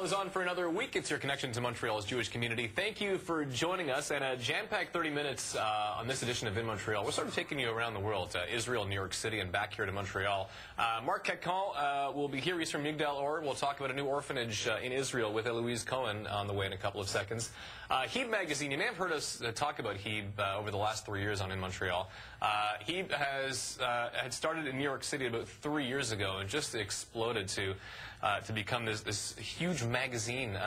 Is on for another week. It's your connection to Montreal's Jewish community. Thank you for joining us, and a jam-packed 30 minutes on this edition of InMontreal. We're sort of taking you around the world, Israel, New York City, and back here to Montreal. Mark Ketkan will be here. He's from Migdal Or. We'll talk about a new orphanage in Israel with Eloise Cohen on the way in a couple of seconds. Heeb magazine, you may have heard us talk about Heeb over the last 3 years on InMontreal. Heeb had started in New York City about 3 years ago and just exploded to become this huge magazine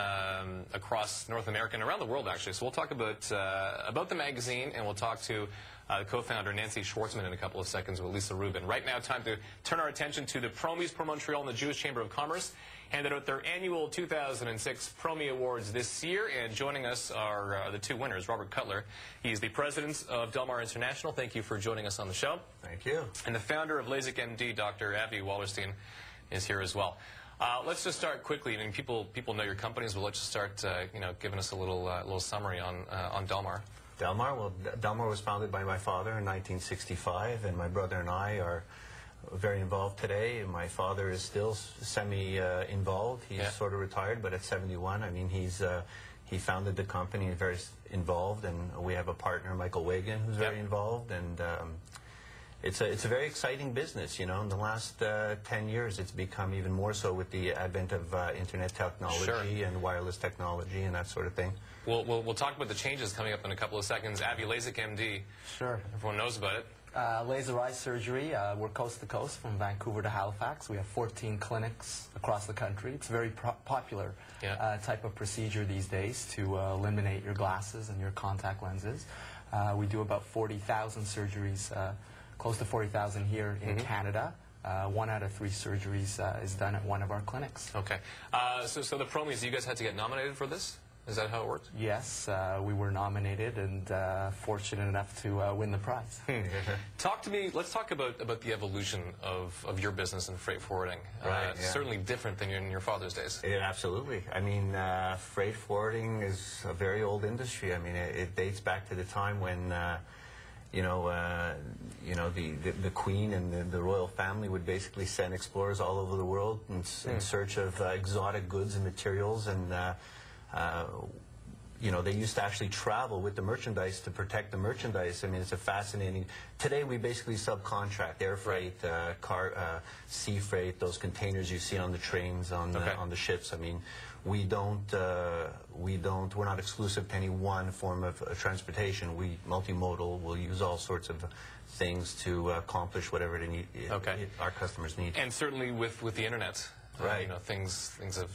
across North America and around the world, actually. So we'll talk about the magazine, and we'll talk to co-founder Nancy Schwartzman in a couple of seconds with Lisa Rubin. Right now, time to turn our attention to the Promies per Montreal and the Jewish Chamber of Commerce. Handed out their annual 2006 Promie Awards this year, and joining us are the two winners. Robert Cutler, he's the president of Del Mar International. Thank you for joining us on the show. Thank you. And the founder of LASIK MD, Dr. Avi Wallerstein, is here as well. Let's just start quickly. I mean, people know your companies, but let's just start, giving us a little summary on Del Mar. Del Mar, well, Del Mar was founded by my father in 1965, and my brother and I are very involved today. My father is still semi-involved. He's sort of retired, but at 71, I mean, he founded the company, very involved, and we have a partner, Michael Wagan, who's very involved, and it's a very exciting business. You know, in the last 10 years, it's become even more so with the advent of internet technology and wireless technology and that sort of thing. We'll talk about the changes coming up in a couple of seconds. Avi, LASIK MD. Sure. Everyone knows about it. Laser eye surgery. We're coast to coast from Vancouver to Halifax. We have 14 clinics across the country. It's a very popular type of procedure these days to eliminate your glasses and your contact lenses. We do about 40,000 surgeries, close to 40,000 here in Canada. 1 out of 3 surgeries is done at one of our clinics. Okay. So the Promies, you guys had to get nominated for this? Is that how it worked? Yes, we were nominated and fortunate enough to win the prize. Talk to me, let's talk about the evolution of your business in freight forwarding. Certainly different than in your father's days. Yeah, absolutely. I mean, freight forwarding is a very old industry. I mean, it dates back to the time when the Queen and the royal family would basically send explorers all over the world in search of exotic goods and materials, and they used to actually travel with the merchandise to protect the merchandise. I mean, it's a fascinating. Today, we basically subcontract air freight, sea freight, those containers you see on the trains, on the ships. I mean, we're not exclusive to any one form of transportation. We multimodal. We'll use all sorts of things to accomplish whatever they need, our customers need. And certainly with the internet. Right. Things have...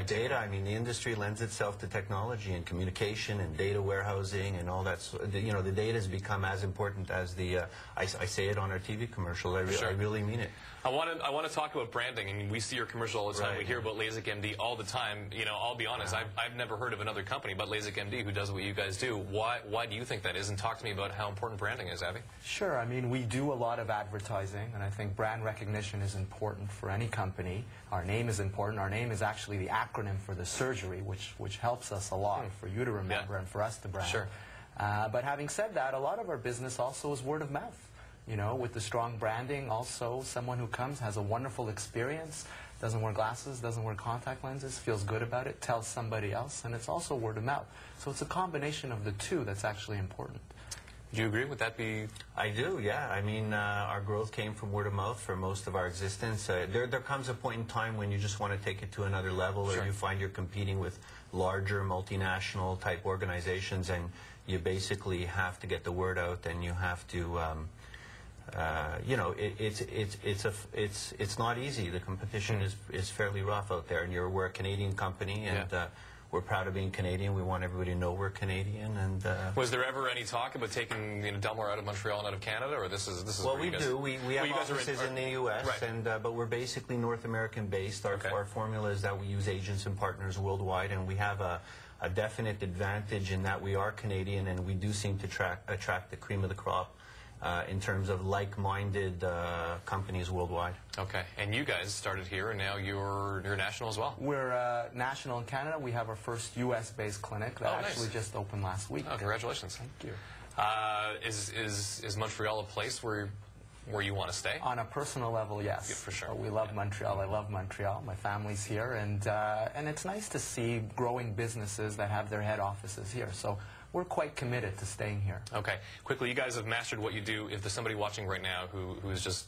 data. I mean, the industry lends itself to technology and communication and data warehousing and all that. The data has become as important as the... I say it on our TV commercial. I really mean it. I want to talk about branding. I mean, we see your commercial all the time. We hear about LASIK MD all the time. You know, I'll be honest. I've never heard of another company but LASIK MD who does what you guys do. Why do you think that is? And talk to me about how important branding is, Avi. Sure. I mean, we do a lot of advertising, and I think brand recognition is important for any company. Our name is important. Our name is actually the acronym for the surgery, which helps us a lot for you to remember and for us to brand. Sure. But having said that, a lot of our business also is word of mouth. You know, with the strong branding, also someone who comes has a wonderful experience, doesn't wear glasses, doesn't wear contact lenses, feels good about it, tells somebody else, and it's also word of mouth. So it's a combination of the two that's actually important. Do you agree? Would that be... I do, yeah. I mean, our growth came from word of mouth for most of our existence. There comes a point in time when you just want to take it to another level, or you find you're competing with larger multinational type organizations, and you basically have to get the word out, and you have to... it's not easy. The competition is fairly rough out there, and we're a Canadian company, and we're proud of being Canadian. We want everybody to know we're Canadian. And was there ever any talk about taking Del Mar out of Montreal and out of Canada, or this is well, we do. We have offices in the U.S., but we're basically North American based. Our formula is that we use agents and partners worldwide, and we have a definite advantage in that we are Canadian, and we do seem to attract the cream of the crop. In terms of like-minded companies worldwide. Okay, and you guys started here, and now you're national as well. We're national in Canada. We have our first U.S.-based clinic that actually just opened last week. Oh, congratulations! Thank you. Is Montreal a place where where you want to stay? On a personal level, yes. Yeah, for sure. We love Montreal. I love Montreal. My family's here, and it's nice to see growing businesses that have their head offices here. So we're quite committed to staying here. Okay. Quickly, you guys have mastered what you do. If there's somebody watching right now who is just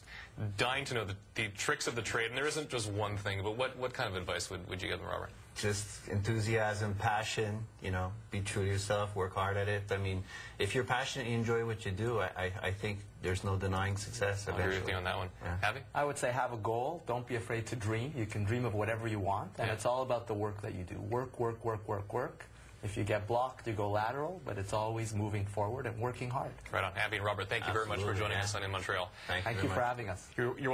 dying to know the tricks of the trade, and there isn't just one thing, but what kind of advice would you give them, Robert? Just enthusiasm, passion, you know, be true to yourself, work hard at it. I mean, if you're passionate, you enjoy what you do, I think there's no denying success eventually. I agree with you on that one. Yeah. Abby? I would say have a goal. Don't be afraid to dream. You can dream of whatever you want, and it's all about the work that you do. Work, work, work, work, work. If you get blocked, you go lateral, but it's always moving forward and working hard. Right on. Abby and Robert, thank you very much for joining us on In Montreal. Thank you for having us. You're welcome.